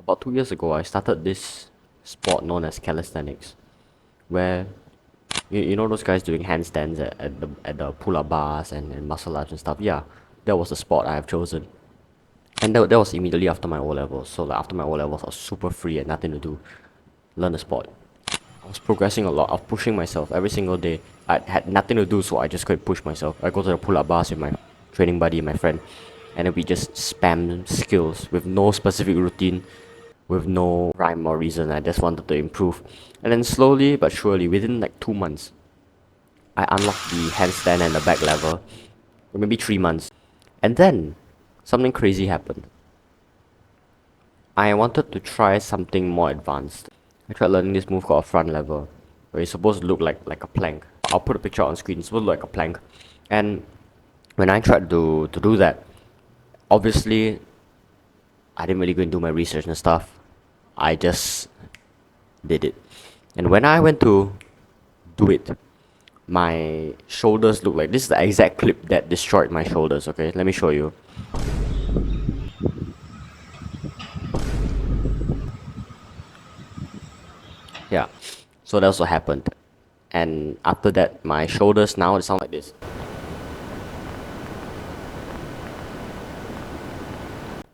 About 2 years ago, I started this sport known as calisthenics, where you know those guys doing handstands at the pull-up bars and muscle ups and stuff. Yeah, that was the sport I have chosen, and that was immediately after my O levels. So like after my O levels, I was super free and nothing to do. Learn a sport. I was progressing a lot. I was pushing myself every single day. I had nothing to do, so I just could push myself. I go to the pull-up bars with my training buddy, my friend, and then we just spam skills with no specific routine, with no rhyme or reason. I just wanted to improve. And then slowly but surely, within like 2 months, I unlocked the handstand and the back lever. Or maybe 3 months. And then something crazy happened. I wanted to try something more advanced. I tried learning this move called a front lever, where it's supposed to look like a plank. I'll put a picture on screen. It's supposed to look like a plank. And when I tried to do that, obviously I didn't really go and do my research and stuff. I just did it. And when I went to do it, my shoulders look like this is the exact clip that destroyed my shoulders. Okay, let me show you. Yeah, so that's what happened. And after that, my shoulders now sound like this.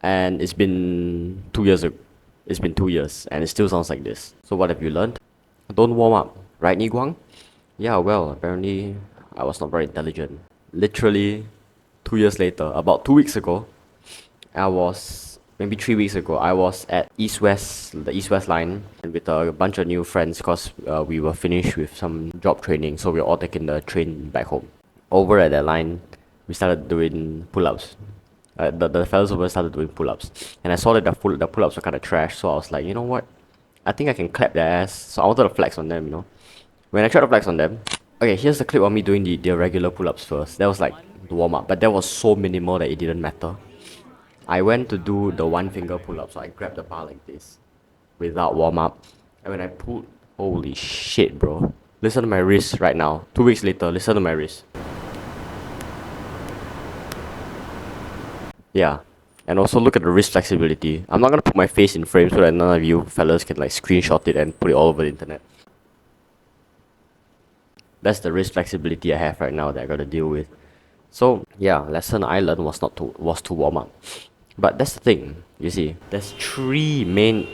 And it's been 2 years ago. It's been 2 years and it still sounds like this. So what have you learned? Don't warm up, right, Niguang? Yeah, well, apparently I was not very intelligent. Literally 2 years later, about 2 weeks ago, maybe 3 weeks ago, I was at the East West line, and with a bunch of new friends because we were finished with some job training, so we were all taking the train back home. Over at that line, we started doing pull-ups. The fellas over started doing pull-ups, and I saw that the pull-ups were kind of trash, so I was like, you know what? I think I can clap their ass. So I wanted to flex on them, you know. When I tried to flex on them, okay, here's the clip of me doing the regular pull-ups first. That was like the warm-up, but that was so minimal that it didn't matter. I went to do the one finger pull-up, so I grabbed the bar like this, without warm-up. And when I pulled, holy shit, bro. Listen to my wrist right now. 2 weeks later, listen to my wrist. Yeah. And also look at the wrist flexibility. I'm not gonna put my face in frame so that none of you fellas can like screenshot it and put it all over the internet. That's the wrist flexibility I have right now that I gotta deal with. So yeah, lesson I learned was to warm up. But that's the thing, you see, there's three main.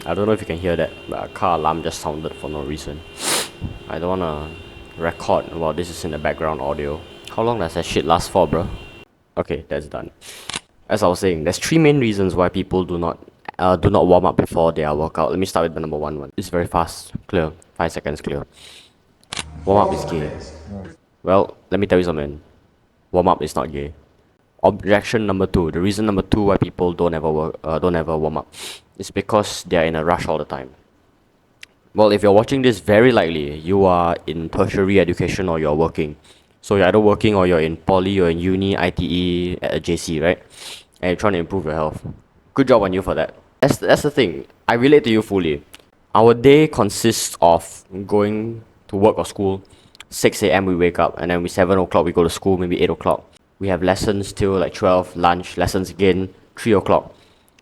I don't know if you can hear that, but a car alarm just sounded for no reason. I don't wanna record while this is in the background audio. How long does that shit last for, bro? Okay, that's done. As I was saying, there's three main reasons why people do not warm up before their workout. Let me start with the number one. It's very fast, clear, 5 seconds clear. Warm up is gay. Well, let me tell you something. Warm up is not gay. Objection number two. The reason number two why people don't ever warm up is because they're in a rush all the time. Well, if you're watching this, very likely you are in tertiary education or you're working. So you're either working or you're in poly or in uni, ITE, at a JC, right? And you're trying to improve your health. Good job on you for that. That's the thing. I relate to you fully. Our day consists of going to work or school. 6 a.m. we wake up, and then 7 o'clock we go to school, maybe 8 o'clock. We have lessons till like 12, lunch, lessons again, 3 o'clock.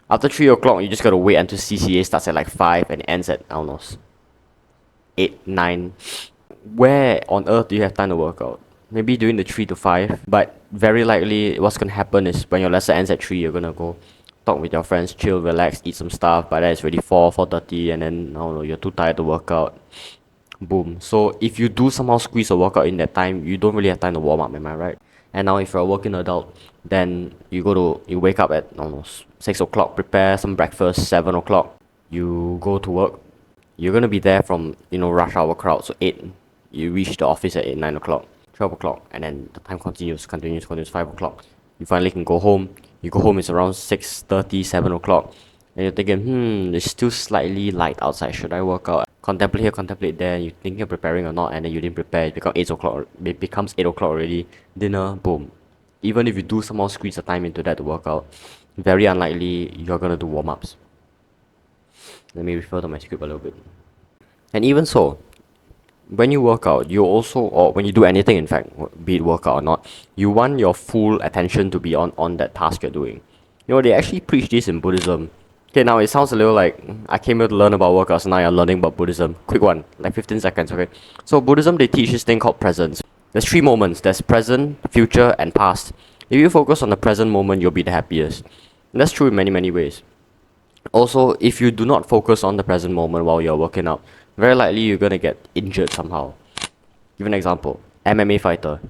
After 3 o'clock, you just gotta wait until CCA starts at like 5 and ends at, I don't know, 8, 9. Where on earth do you have time to work out? Maybe during the 3 to 5, but very likely what's gonna happen is when your lesson ends at 3, you're gonna go talk with your friends, chill, relax, eat some stuff. By then it's already 4:30, and then I don't know, you're too tired to work out. Boom. So if you do somehow squeeze a workout in that time, you don't really have time to warm up, am I right? And now if you're a working adult, then you wake up at almost 6 o'clock, prepare some breakfast, 7 o'clock, you go to work. You're gonna be there from, rush hour crowd, so 8, you reach the office at 8, 9 o'clock, 12 o'clock, and then the time continues, 5 o'clock. You finally can go home. You go home, it's around 6:30, 7 o'clock, and you're thinking, it's still slightly light outside, should I work out? Contemplate here, contemplate there, you're thinking of preparing or not, and then you didn't prepare, it becomes 8 o'clock already, dinner, boom. Even if you do somehow squeeze the time into that to work out, very unlikely you're gonna do warm-ups. Let me refer to my script a little bit. And even so, when you work out, you also, or when you do anything, in fact, be it workout or not, you want your full attention to be on that task you're doing. You know, they actually preach this in Buddhism. Okay, now it sounds a little like I came here to learn about workouts, and now you're learning about Buddhism. Quick one, like 15 seconds, okay? So Buddhism, they teach this thing called presence. There's three moments. There's present, future, and past. If you focus on the present moment, you'll be the happiest. And that's true in many, many ways. Also, if you do not focus on the present moment while you're working out, very likely you're gonna get injured somehow. Give an example. MMA fighter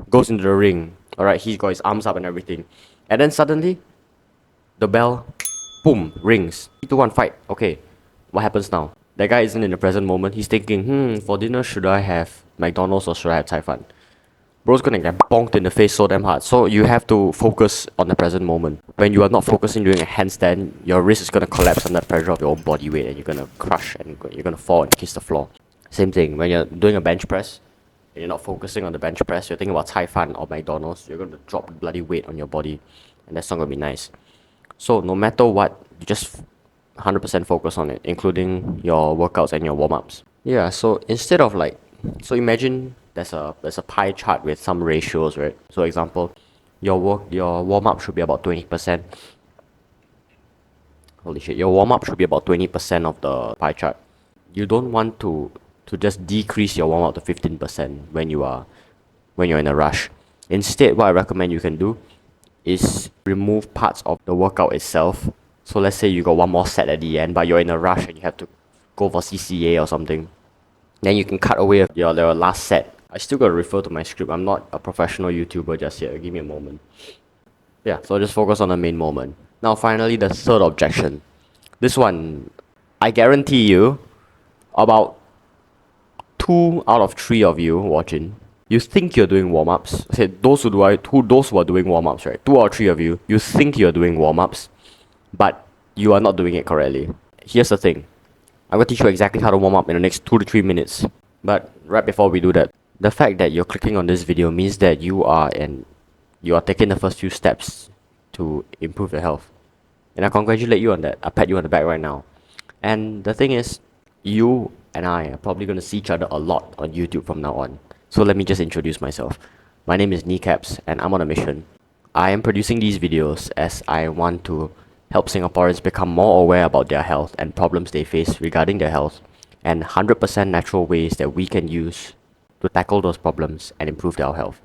goes into the ring. Alright, he's got his arms up and everything. And then suddenly, the bell, boom, rings. 3, 2, 1, fight. Okay, what happens now? That guy isn't in the present moment. He's thinking, for dinner, should I have McDonald's or should I have Cai Fan? Bro's gonna get bonked in the face so damn hard. So you have to focus on the present moment. When you are not focusing doing a handstand, your wrist is gonna collapse under the pressure of your own body weight, and you're gonna crush and you're gonna fall and kiss the floor. Same thing, when you're doing a bench press, and you're not focusing on the bench press, you're thinking about Cai Fan or McDonald's, you're gonna drop bloody weight on your body, and that's not gonna be nice. So no matter what, you just 100% focus on it, including your workouts and your warm-ups. Yeah, so instead of like, so imagine there's a pie chart with some ratios, right? So example, your warm-up should be about 20%. Holy shit, your warm-up should be about 20% of the pie chart. You don't want to just decrease your warm-up to 15% when you're in a rush. Instead, what I recommend you can do is remove parts of the workout itself. So let's say you got one more set at the end, but you're in a rush and you have to go for CCA or something. Then you can cut away your last set. I still gotta refer to my script. I'm not a professional YouTuber just yet. Give me a moment. Yeah, so just focus on the main moment. Now finally, the third objection. This one, I guarantee you, about 2 out of 3 of you watching, you think you're doing warm-ups. Okay, those who are doing warm-ups, right? 2 or 3 of you, you think you're doing warm-ups, but you are not doing it correctly. Here's the thing. I'm gonna teach you exactly how to warm up in the next 2 to 3 minutes. But right before we do that, the fact that you're clicking on this video means that you are taking the first few steps to improve your health. And I congratulate you on that. I pat you on the back right now. And the thing is, you and I are probably gonna see each other a lot on YouTube from now on. So let me just introduce myself. My name is Kneecaps and I'm on a mission. I am producing these videos as I want to help Singaporeans become more aware about their health and problems they face regarding their health, and 100% natural ways that we can use to tackle those problems and improve our health.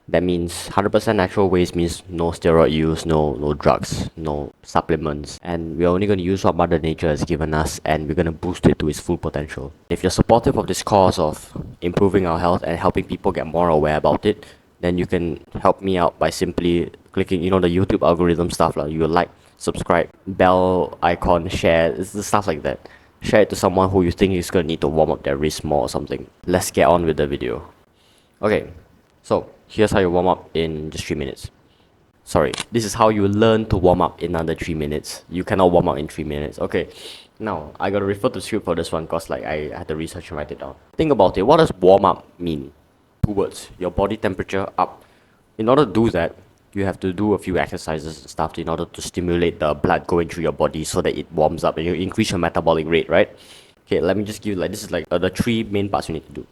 That means 100% natural ways means no steroid use, no drugs, no supplements, and we're only going to use what Mother Nature has given us, and we're going to boost it to its full potential. If you're supportive of this cause of improving our health and helping people get more aware about it, then you can help me out by simply clicking, the YouTube algorithm stuff. You like, subscribe, bell icon, share, it's the stuff like that. Share it to someone who you think is going to need to warm up their wrist more or something. Let's get on with the video. Okay, so here's how you warm up in just 3 minutes. Sorry, this is how you learn to warm up in under 3 minutes. You cannot warm up in 3 minutes. Okay, now I gotta refer to the script for this one because I had to research and write it down. Think about it. What does warm up mean? 2 words. Your body temperature up. In order to do that, you have to do a few exercises and stuff in order to stimulate the blood going through your body so that it warms up and you increase your metabolic rate, right? Okay, let me just give you this is the 3 main parts you need to do.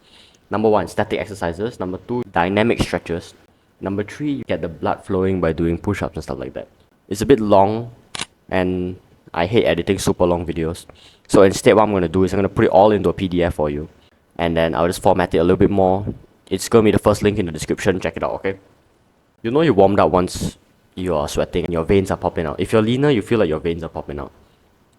Number 1, static exercises. Number 2, dynamic stretches. Number 3, you get the blood flowing by doing push-ups and stuff like that. It's a bit long and I hate editing super long videos. So instead what I'm going to do is I'm going to put it all into a PDF for you. And then I'll just format it a little bit more. It's going to be the first link in the description. Check it out, okay? You know you warmed up once you are sweating and your veins are popping out. If you're leaner, you feel like your veins are popping out.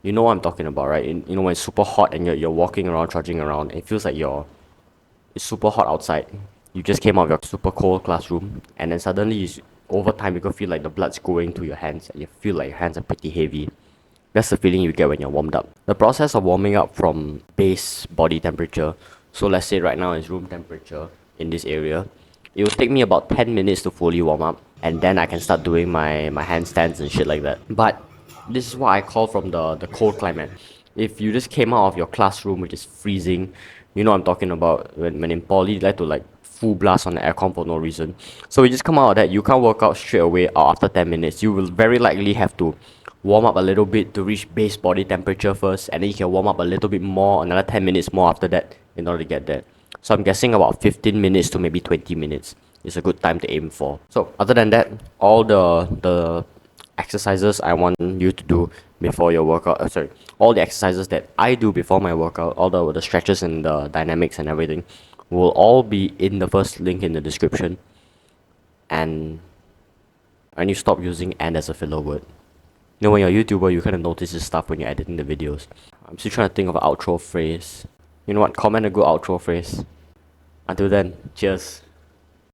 You know what I'm talking about, right? When it's super hot and you're walking around, trudging around, it feels like it's super hot outside. You just came out of your super cold classroom and then suddenly over time you can feel like the blood's going to your hands and you feel like your hands are pretty heavy. That's the feeling you get when you're warmed up. The process of warming up from base body temperature, so let's say right now it's room temperature in this area, it will take me about 10 minutes to fully warm up, and then I can start doing my handstands and shit like that. But this is what I call from the cold climate. If you just came out of your classroom which is freezing, you know what I'm talking about, when in poly you like to full blast on the aircon for no reason. So you just come out of that, you can't work out straight away or after 10 minutes. You will very likely have to warm up a little bit to reach base body temperature first, and then you can warm up a little bit more, another 10 minutes more after that, in order to get that. So I'm guessing about 15 minutes to maybe 20 minutes is a good time to aim for. So other than that, all the exercises I want you to do before your workout, all the exercises that I do before my workout, all the stretches and the dynamics and everything, will all be in the first link in the description. And you stop using "and" as a filler word. You know, when you're a YouTuber, you kind of notice this stuff when you're editing the videos. I'm still trying to think of an outro phrase. You know what? Comment a good outro phrase. Until then, cheers.